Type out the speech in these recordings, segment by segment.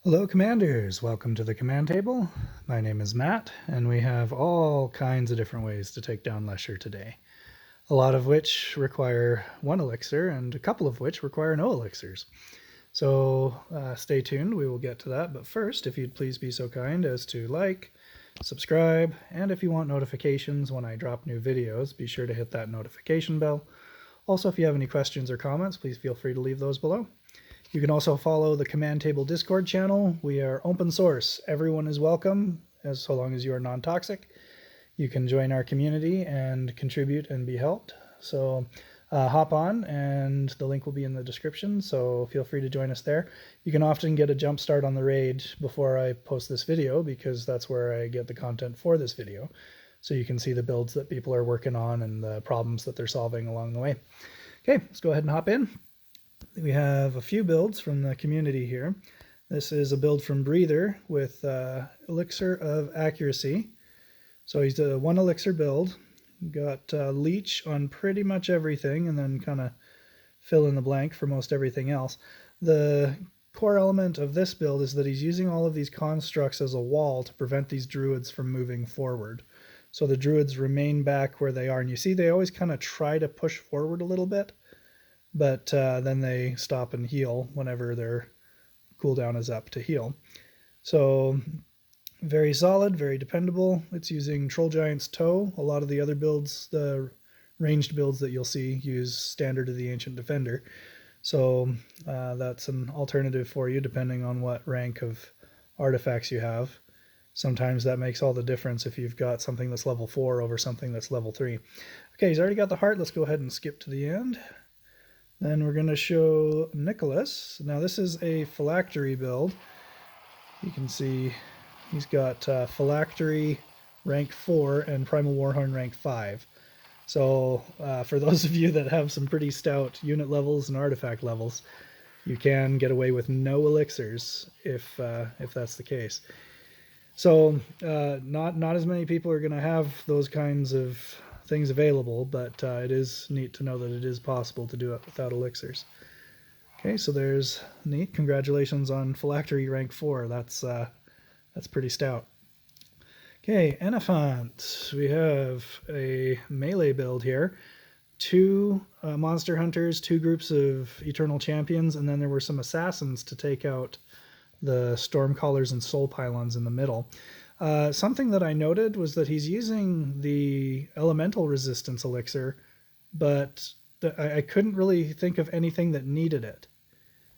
Hello Commanders, welcome to the command table. My name is Matt, and we have all kinds of different ways to take down Leshir today. A lot of which require one elixir, and a couple of which require no elixirs. So stay tuned, we will get to that, but first, if you'd please be so kind as to like, subscribe, and if you want notifications when I drop new videos, be sure to hit that notification bell. Also, if you have any questions or comments, please feel free to leave those below. You can also follow the Command Table Discord channel. We are open source. Everyone is welcome, so long as you are non-toxic. You can join our community and contribute and be helped. So hop on, and the link will be in the description, so feel free to join us there. You can often get a jump start on the raid before I post this video, because that's where I get the content for this video. So you can see the builds that people are working on and the problems that they're solving along the way. Okay, let's go ahead and hop in. We have a few builds from the community here. This is a build from Breather with Elixir of Accuracy. So he's a one elixir build. Got leech on pretty much everything, and then kind of fill in the blank for most everything else. The core element of this build is that he's using all of these constructs as a wall to prevent these druids from moving forward. So the druids remain back where they are, and you see they always kind of try to push forward a little bit, but then they stop and heal whenever their cooldown is up to heal. So very solid, very dependable. It's using Troll Giant's Toe. A lot of the other builds, the ranged builds that you'll see, use Standard of the Ancient Defender. So that's an alternative for you depending on what rank of artifacts you have. Sometimes that makes all the difference if you've got something that's level 4 over something that's level 3. Okay, he's already got the heart. Let's go ahead and skip to the end. Then we're going to show Nikolas. Now this is a phylactery build. You can see he's got phylactery rank 4 and primal warhorn rank 5. So for those of you that have some pretty stout unit levels and artifact levels, you can get away with no elixirs if that's the case. So not as many people are going to have those kinds of things available, but it is neat to know that it is possible to do it without elixirs. Okay, so there's neat. Congratulations on phylactery rank 4. That's pretty stout. Okay, Enifant. We have a melee build here. 2 monster hunters, 2 groups of eternal champions, and then there were some assassins to take out the Stormcallers and Soul Pylons in the middle. Something that I noted was that he's using the elemental resistance elixir, but I couldn't really think of anything that needed it.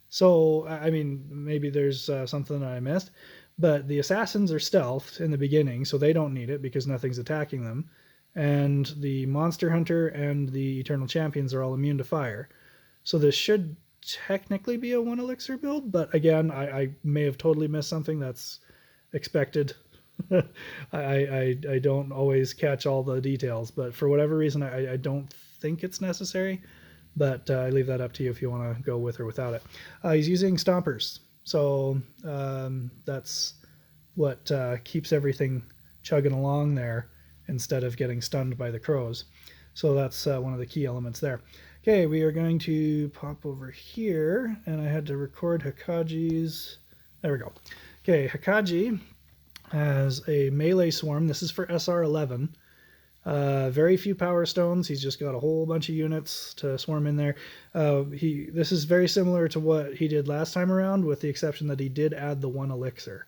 So, I mean, maybe there's something that I missed, but the assassins are stealthed in the beginning, so they don't need it because nothing's attacking them. And the monster hunter and the eternal champions are all immune to fire. So this should technically be a 1 elixir build, but again, I may have totally missed something. That's expected. I don't always catch all the details, but for whatever reason, I don't think it's necessary, but I leave that up to you if you want to go with or without it. He's using stompers, so that's what keeps everything chugging along there instead of getting stunned by the crows. So that's one of the key elements there. Okay, we are going to pop over here, and I had to record Hikaji's. There we go. Okay, Hikaji has a melee swarm. This is for SR11. Very few power stones. He's just got a whole bunch of units to swarm in there. This is very similar to what he did last time around, with the exception that he did add the 1 elixir.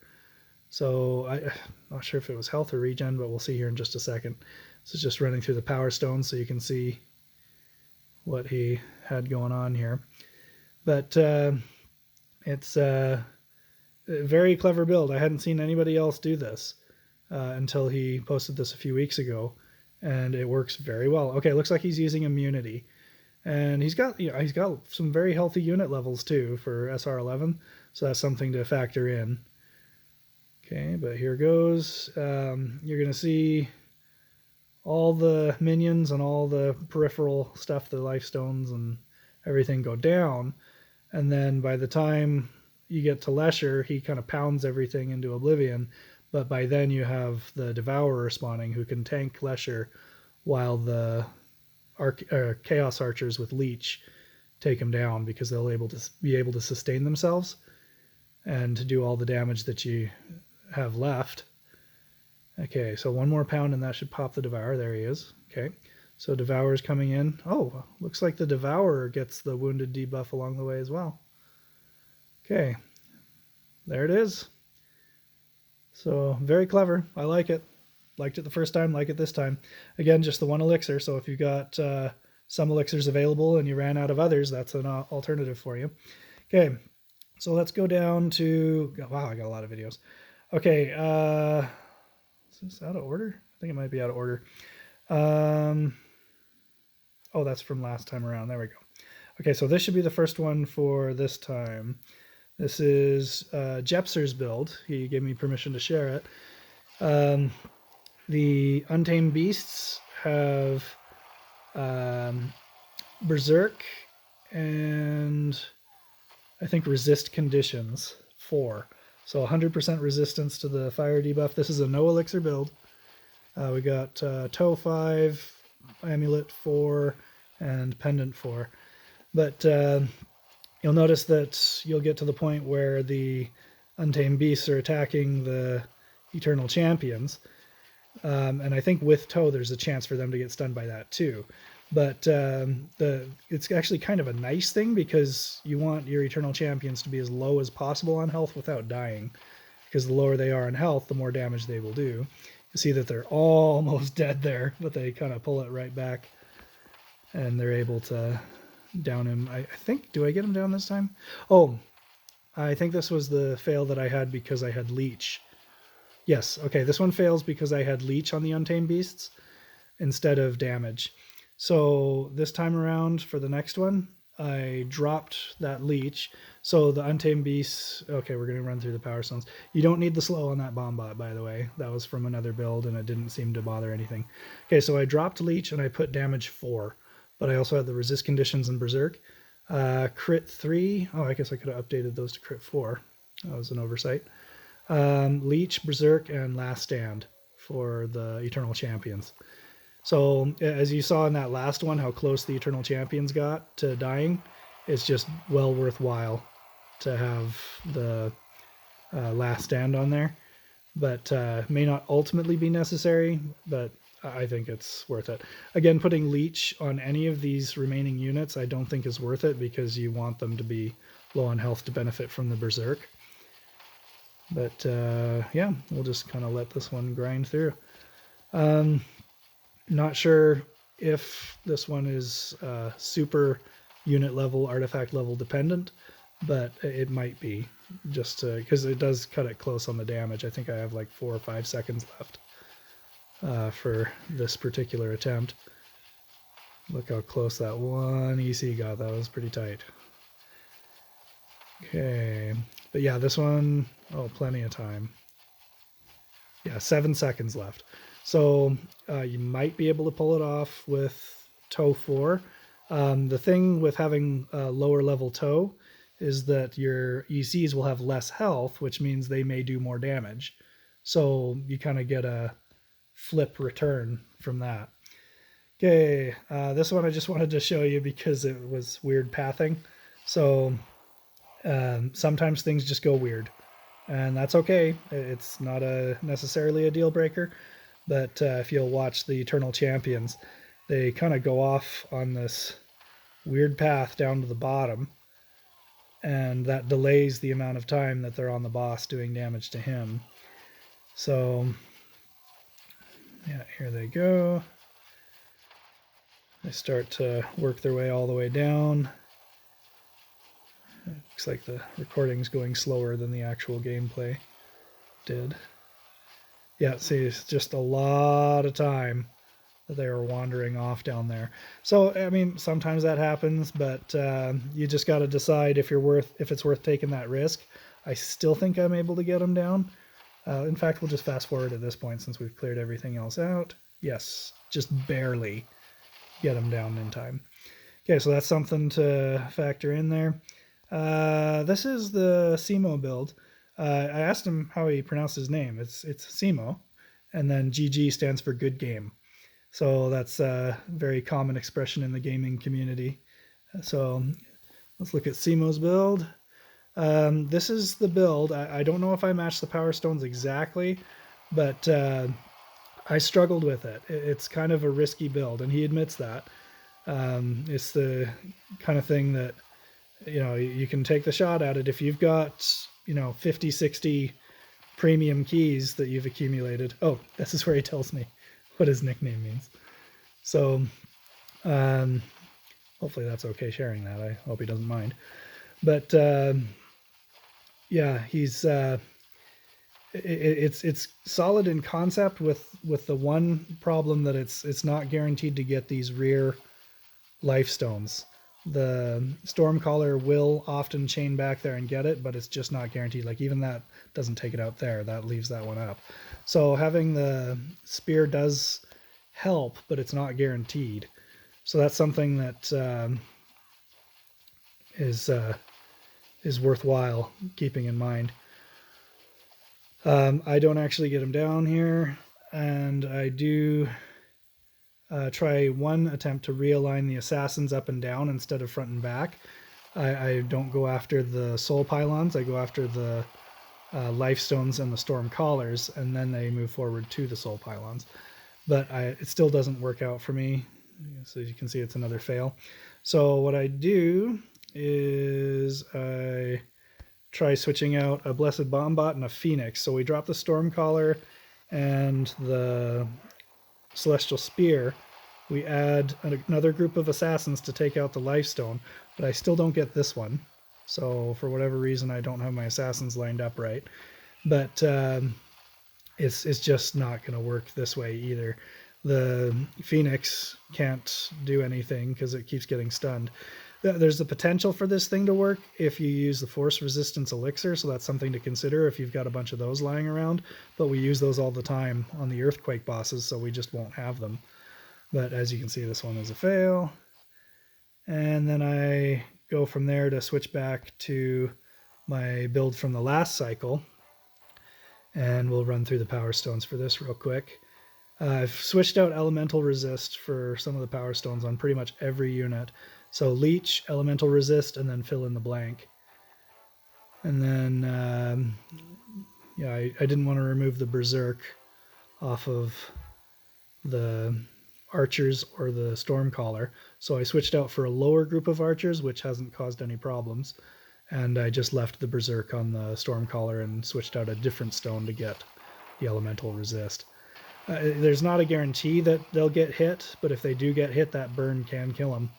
So I'm not sure if it was health or regen, but we'll see here in just a second. This is just running through the power stones so you can see what he had going on here. But it's a very clever build. I hadn't seen anybody else do this until he posted this a few weeks ago, and it works very well. Okay, looks like he's using immunity, and he's got some very healthy unit levels too for SR11, so that's something to factor in. Okay, but here goes. You're gonna see all the minions and all the peripheral stuff, the life stones and everything, go down, and then by the time you get to Leshir, he kind of pounds everything into oblivion, but by then you have the Devourer spawning who can tank Leshir while the Chaos Archers with Leech take him down, because they'll be able to sustain themselves. and to do all the damage that you have left. Okay, so 1 more pound and that should pop the Devour. There he is. Okay, so Devour's coming in. Oh, looks like the Devourer gets the wounded debuff along the way as well. Okay, there it is. So very clever. I like it. Liked it the first time, like it this time. Again, just the 1 elixir, so if you've got some elixirs available and you ran out of others, that's an alternative for you. Okay, so let's go down to... Wow, I got a lot of videos. Okay, is this out of order? I think it might be out of order. Oh, that's from last time around. There we go. Okay, so this should be the first one for this time. This is Jepsur's build. He gave me permission to share it. The Untamed Beasts have Berserk and I think Resist Conditions 4. So 100% resistance to the fire debuff. This is a no-elixir build. We got Toe 5, Amulet 4, and Pendant 4. But you'll notice that you'll get to the point where the Untamed Beasts are attacking the Eternal Champions. And I think with Toe, there's a chance for them to get stunned by that too. But it's actually kind of a nice thing because you want your Eternal Champions to be as low as possible on health without dying. Because the lower they are in health, the more damage they will do. You see that they're almost dead there, but they kind of pull it right back. And they're able to down him. I think, do I get him down this time? Oh, I think this was the fail that I had because I had Leech. Yes, okay, this one fails because I had Leech on the Untamed Beasts instead of damage. So this time around for the next one, I dropped that Leech. So the Untamed Beasts, okay, we're going to run through the Power Stones. You don't need the slow on that Bomb Bot, by the way. That was from another build and it didn't seem to bother anything. Okay, so I dropped Leech and I put damage 4, but I also had the Resist Conditions and Berserk. Crit 3, oh, I guess I could have updated those to crit 4. That was an oversight. Leech, Berserk, and Last Stand for the Eternal Champions. So as you saw in that last one, how close the Eternal Champions got to dying, it's just well worthwhile to have the Last Stand on there. But may not ultimately be necessary, but I think it's worth it. Again, putting Leech on any of these remaining units I don't think is worth it because you want them to be low on health to benefit from the Berserk. But yeah, we'll just kind of let this one grind through. Not sure if this one is super unit level, artifact level dependent, but it might be, just because it does cut it close on the damage. I think I have like 4 or 5 seconds left for this particular attempt. Look how close that one EC got. That was pretty tight. Okay, but yeah, this one, oh, plenty of time. Yeah, 7 seconds left. So you might be able to pull it off with Toe 4. The thing with having a lower level Toe is that your ECs will have less health, which means they may do more damage. So you kind of get a flip return from that. Okay, this one I just wanted to show you because it was weird pathing. So sometimes things just go weird, and that's okay. It's not necessarily a deal breaker, but if you'll watch the Eternal Champions, they kind of go off on this weird path down to the bottom, and that delays the amount of time that they're on the boss doing damage to him. So yeah, here they go. They start to work their way all the way down. It looks like the recording's going slower than the actual gameplay did. Yeah, see, it's just a lot of time that they were wandering off down there. So, I mean, sometimes that happens, but you just got to decide if it's worth taking that risk. I still think I'm able to get them down. In fact, we'll just fast forward at this point since we've cleared everything else out. Yes, just barely get them down in time. Okay, so that's something to factor in there. This is the Simo build. I asked him how he pronounced his name. It's Simo, and then GG stands for good game. So that's a very common expression in the gaming community. So let's look at Simo's build. This is the build. I don't know if I matched the Power Stones exactly, but I struggled with it. It's kind of a risky build, and he admits that. It's the kind of thing that, you can take the shot at it. If you've got, 50, 60 premium keys that you've accumulated. Oh, this is where he tells me what his nickname means. So hopefully that's okay sharing that. I hope he doesn't mind. But yeah, he's it's solid in concept with the one problem that it's not guaranteed to get these rare life stones. The Stormcaller will often chain back there and get it, but it's just not guaranteed. Like even that doesn't take it out there. That leaves that one up. So having the spear does help, but it's not guaranteed. So that's something that is worthwhile keeping in mind. I don't actually get him down here, and I do try one attempt to realign the assassins up and down instead of front and back. I don't go after the soul pylons. I go after the life stones and the storm collars, and then they move forward to the soul pylons. But it still doesn't work out for me. So you can see it's another fail. So what I do is I try switching out a Blessed Bombot and a Phoenix. So we drop the Stormcaller and the Celestial Spear. We add another group of assassins to take out the Lifestone, but I still don't get this one. So for whatever reason, I don't have my assassins lined up right. But it's just not going to work this way either. The Phoenix can't do anything because it keeps getting stunned. There's the potential for this thing to work if you use the Force Resistance Elixir, so that's something to consider if you've got a bunch of those lying around. But we use those all the time on the Earthquake bosses, so we just won't have them. But as you can see, this one is a fail. And then I go from there to switch back to my build from the last cycle. And we'll run through the Power Stones for this real quick. I've switched out Elemental Resist for some of the Power Stones on pretty much every unit. So Leech, Elemental Resist, and then fill in the blank. And then, yeah, I didn't want to remove the Berserk off of the archers or the Stormcaller. So I switched out for a lower group of archers, which hasn't caused any problems. And I just left the Berserk on the Stormcaller and switched out a different stone to get the Elemental Resist. There's not a guarantee that they'll get hit, but if they do get hit, that burn can kill them.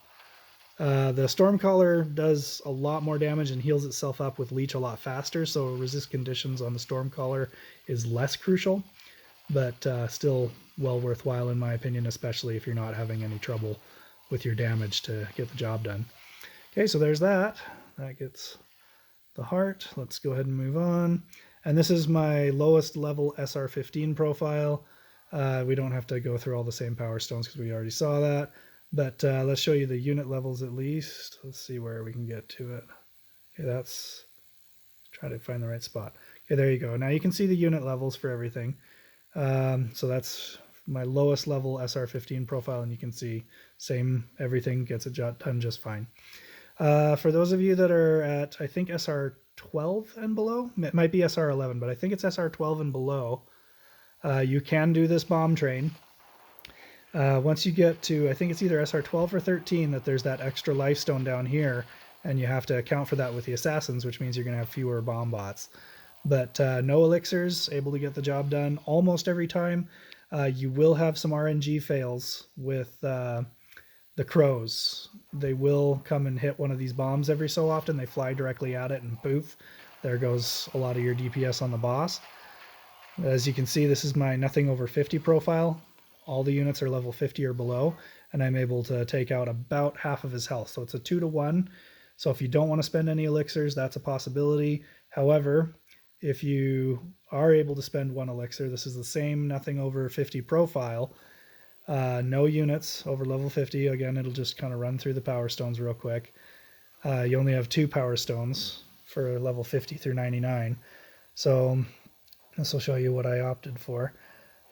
The Stormcaller does a lot more damage and heals itself up with Leech a lot faster, so resist conditions on the Stormcaller is less crucial, but still well worthwhile in my opinion, especially if you're not having any trouble with your damage to get the job done. Okay, so there's that. That gets the heart. Let's go ahead and move on. And this is my lowest level SR15 profile. We don't have to go through all the same Power Stones because we already saw that. But let's show you the unit levels at least. Let's see where we can get to it. Okay, that's... try to find the right spot. Okay, there you go. Now you can see the unit levels for everything. So that's my lowest level SR15 profile, and you can see same everything gets it done just fine. For those of you that are at, I think, SR12 and below, it might be SR11, but I think it's SR12 and below, you can do this bomb train. Once you get to, I think it's either SR12 or 13, that there's that extra life stone down here, and you have to account for that with the assassins, which means you're going to have fewer bomb bots. But no elixirs, able to get the job done almost every time. You will have some RNG fails with the crows. They will come and hit one of these bombs every so often. They fly directly at it and poof, there goes a lot of your DPS on the boss. As you can see, this is my nothing over 50 profile. All the units are level 50 or below, and I'm able to take out about half of his health. So it's a 2-to-1. So if you don't want to spend any elixirs, that's a possibility. However, if you are able to spend one elixir, this is the same nothing over 50 profile. No units over level 50. Again, it'll just kind of run through the Power Stones real quick. You only have 2 Power Stones for level 50 through 99. So this will show you what I opted for.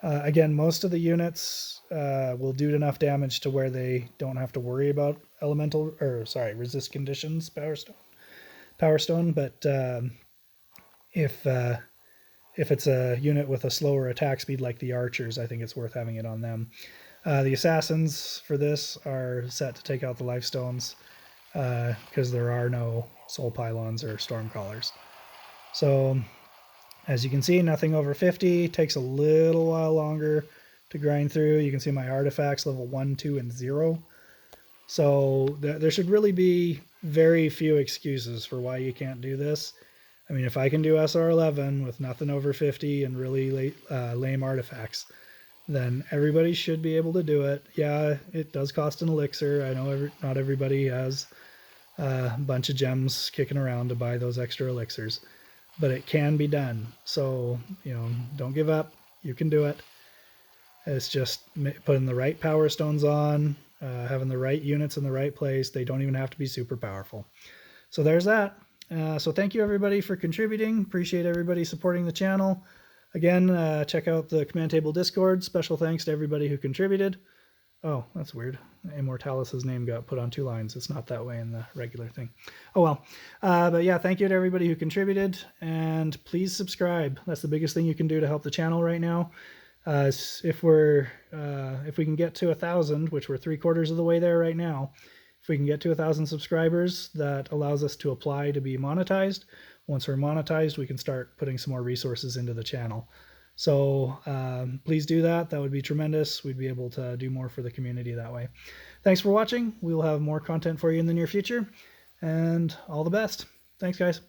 Again, most of the units will do enough damage to where they don't have to worry about resist conditions, Power Stone. Power Stone, but if it's a unit with a slower attack speed like the archers, I think it's worth having it on them. The assassins for this are set to take out the life stones because there are no soul pylons or storm callers. So as you can see, nothing over 50. Takes a little while longer to grind through. You can see my artifacts level 1, 2, and 0. So there should really be very few excuses for why you can't do this. I mean, if I can do SR11 with nothing over 50 and really lame artifacts, then everybody should be able to do it. Yeah, it does cost an elixir. I know not everybody has a bunch of gems kicking around to buy those extra elixirs, but it can be done. So, you know, don't give up. You can do it. It's just putting the right power stones on, having the right units in the right place. They don't even have to be super powerful. So there's that. So thank you everybody for contributing. Appreciate everybody supporting the channel. Again, check out the Command Table Discord. Special thanks to everybody who contributed. Oh, that's weird. Immortalis' name got put on 2 lines. It's not that way in the regular thing. Oh well. But yeah, thank you to everybody who contributed. And please subscribe. That's the biggest thing you can do to help the channel right now. If we can get to 1,000, which we're 3/4 of the way there right now, if we can get to 1,000 subscribers, that allows us to apply to be monetized. Once we're monetized, we can start putting some more resources into the channel. So please do that. That would be tremendous. We'd be able to do more for the community that way. Thanks for watching. We will have more content for you in the near future. And all the best. Thanks, guys.